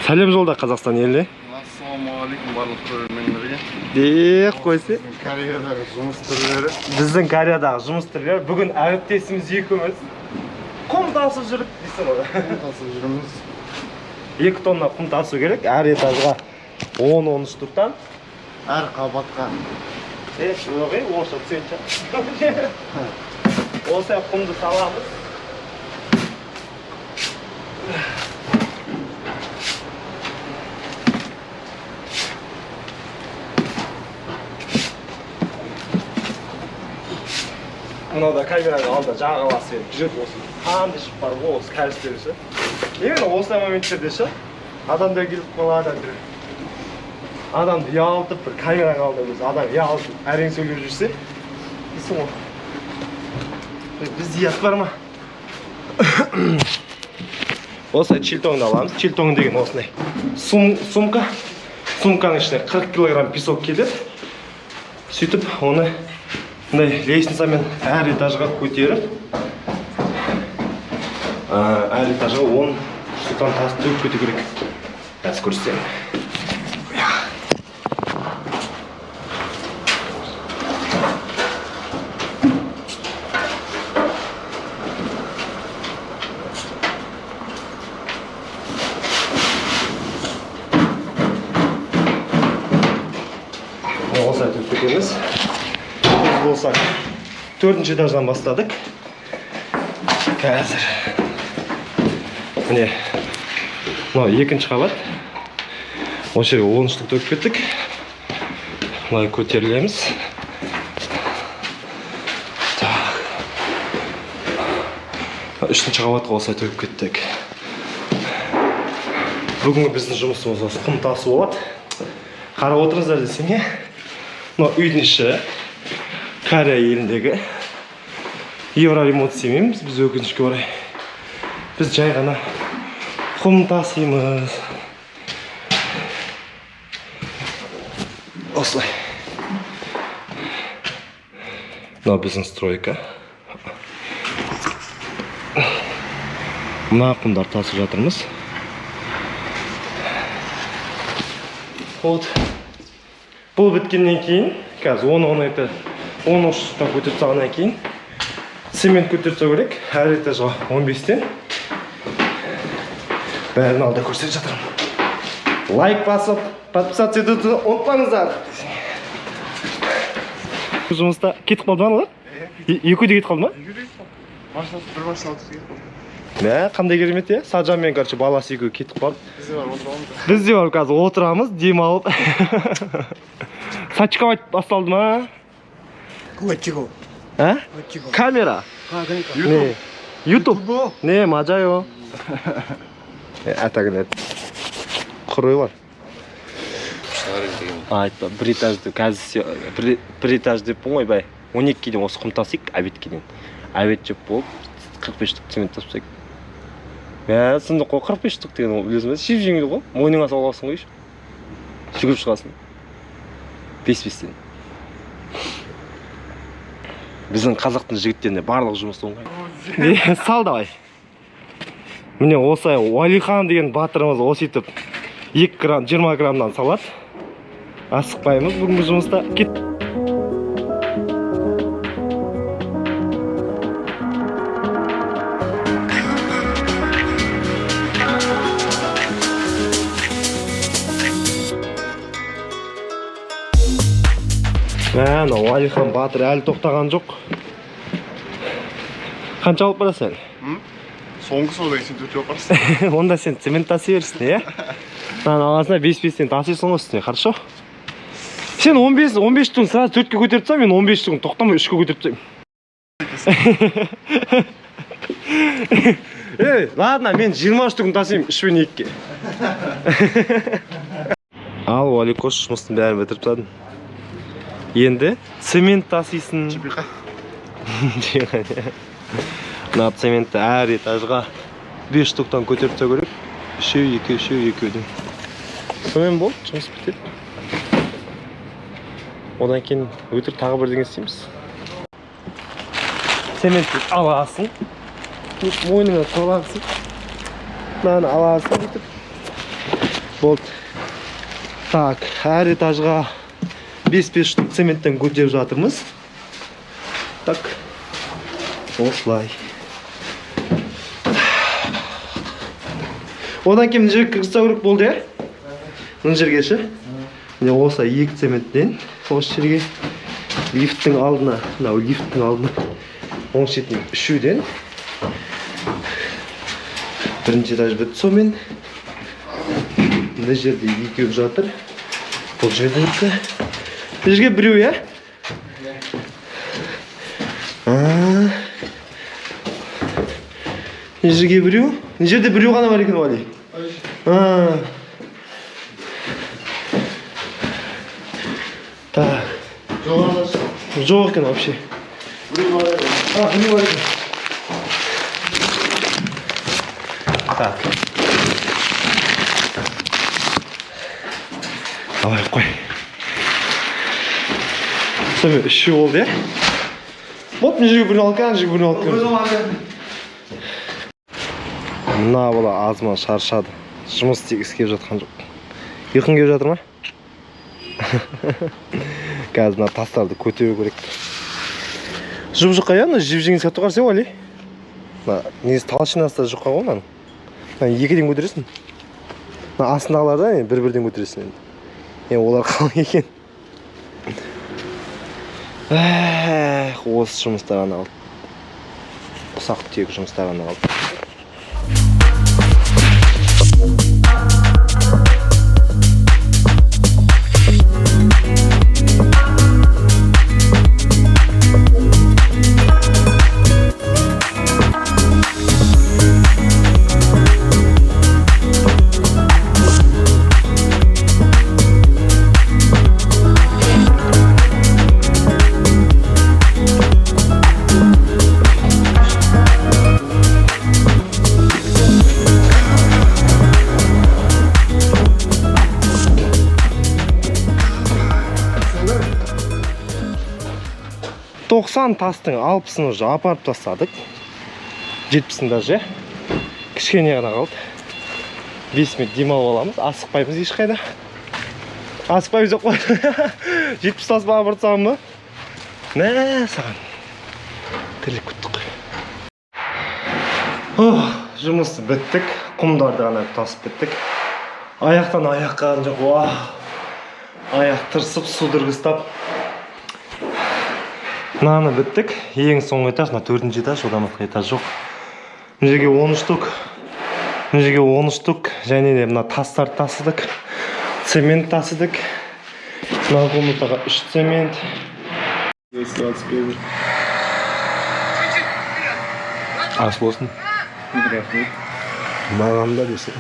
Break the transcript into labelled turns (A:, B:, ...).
A: Сәлем жолда Қазақстан еліне.
B: Ассалаумағалейкум барлық көрермендерге.
A: Дек қойсы.
B: Кореядағы жұмыс түрлері.
A: Біздің Кореядағы жұмыс түрлері. Бүгін әріптесіміз екеуміз құм тасып жүрік дейсің ғой.
B: Құм тасып жүрміз.
A: 2 тонна құм тасу керек. Әр этажға 10-13 штуктан.
B: Әр қабатқа.
A: Жоқ, орысша түсінші. Осылай құмды саламыз. Мынада камераның алдында жағаласы жүріп осы қанды ішіп барып осы кәрістері ше. Именно осылай моменттерде ше. Адамдар келіп қалады, адамды ұялтып бір камераның алдында өзі адам ұялтып әрең сөйлеп жүрсе дейсің ғой. Бізде ұят бар ма? Осылай чильтоңды аламыз. Чильтоң деген осындай сумка. Сумканың ішіне 40 килограмм песок келеді. Сөйтіп оны лестницамен әр этажға көтеріп, әр этажға 10 штуктан тас төгіп кету керек. Қазір көрсетемін. Осылай төгіп кетеміз. Болсақ, 4-ші этаждан бастадық. Қазір. Міне, мынау 2-ші қабат. Осы жерге 10 штук төгіп кеттік. Мынай көтерілеміз. Так. 3-ші қабатқа осылай төгіп кеттік. Бүгінгі біздің жұмысымыз осы құм тасу болады. Қарап отырыңыздар десең, мынау үйдің іші. Корея еліндегі евроремонт істемейміз, біз өкінішке орай. Біз жай ғана құм тасимыз. Осылай. Мынау біздің стройка. Мына құмдар тасып жатырмыз. Бұл біткеннен кейін, қазір 10 штуктан көтеріп салғаннан кейін цемент көтеріп салу керек. Әр этажға 15-тен. Бәрін алда көрсетіп жатырмын. Лайк басып, подписаться етуді ұмытпаңыздар. Жұмыста кетіп қалды ма олар? Екеуде кетіп қалды ма?
B: Бір машина түскен.
A: Қандай керемет е? Саджан мен баласы екеуі кетіп қалды. Бізде бар қазір отырамыз, дем алып. Сачковать басталды ма?
B: Латчиго.
A: Камера?
B: Ютуб.
A: Ютуб? Не, 맞아요. Атағын әді. Құрой бар. Айтпа, бір этажды қазір бір этаж деп бұн ғой бай. 12-ден осы құм тасик, әбеткеден. Әбет жеп болып, 45 штук цемент тасып сәк. Сынды қой, 45 штук деген білесің бе? Шеп жеңіл ғой, мойныңа салғасың ғой. Жүгіріп шығасың. 5-5-тен. Біздің қазақтың жігіттеріне барлық жұмыс оңай. Сал давай. Міне осылай Уәлихан деген батырымыз осыйтып 20 граммнан салады. Асықпаймыз бүгінгі жұмыста. Кет. Уәлихан батыр әлі тоқтаған жоқ. Қанша алып барасың әлі?
B: Соңғы содан сен төтеп барсың.
A: Онда сен цемент таси берсің, е? Саған аласына 5-5-тен тасисың осыны, хорошо? Сен 15 штугын сразу 4-ке көтеріп тастам, мен 15 штугын тоқтамай 3-ке көтеріп тастайым. Ладно, мен 20 штугын тасимын 3-2-ке. Ал, Уәликош жұмыстың бәрін бітіріп тастадым. Енді цемент тасисың.
B: Чипиқа.
A: Мына цементті әр этажға 5 штуктан көтеріп тастау керек. 3-2-2-2-ден. Сонымен болды, жұмыс бітеді. Одан кейін өтір тағы бірдеңе істейміз. Цементті аласың. Мойныңа толағысың. Мынаны аласың өтіп. болды. Так, әр этажға 5-5 штук цементтен көтеріп жатырмыз. Так, осылай. Одан кейін мына жерге кіргізсе керек болды, иә? Мына жерге ше. Міне осы 2 цементтен осы жерге лифттің алдына, мынау лифттің алдына оң шетіне 3-ден бірінші этаж бітті сонымен. Мына жерде 2 жатыр. Бұл жерде 2. Бұл жерге 1, иә? Мына жерге 1. Мына жерде 1 ғана бар екен, Вали. Так. Жоқ екен вообще. 1 бар екен. 1 бар екен. Так. Давай, қой. Сонымен 3 болды, иә? Вот, мына жерге 1 алып кел, ана жерге 1 алып кел. Мына бала азман шаршады. Жұмыс істегісі келіп жатқан жоқ. Ұйқың келіп жатыр ма? Қазір мына тастарды көтеру керек. Жұп-жұқа, иә? Мына жіп-жеңіл сәтті қарсы, Вали? Негізі талшинасы да жұқа ғой мынаның. 2-ден көтересің. Астындағылардан бір-бірден көтересің енді. Олар қалың екен. Осы жұмыстар ана қалды. Ұсақ-түйек жұмыстар ана қалды. Тастың 60-ын уже апарып тастадық. 70-ін даже. Кішкене ғана қалды. 5 минут демалып аламыз. Асықпаймыз ешқайда. Асықпаймыз жоқ қой. 70 тасып апарып тастағам ба? Мә, саған. Тірлік күттік қой. Жұмысты біттік. Құмдарды ғана тасып біттік. Аяқтан аяққа жоқ. Аяқ тырсып, судырғы ұстап. Мынаны біттік. Ең соңғы этаж, 4-ші этаж, одан басқа этаж жоқ. Мына жерге 10 штук. Мына жерге 10 штук. Және де мына тастар тасыдық. Цемент тасыдық. Мына комнатаға 3 цемент. 21. Ас болсын. Маған да десең.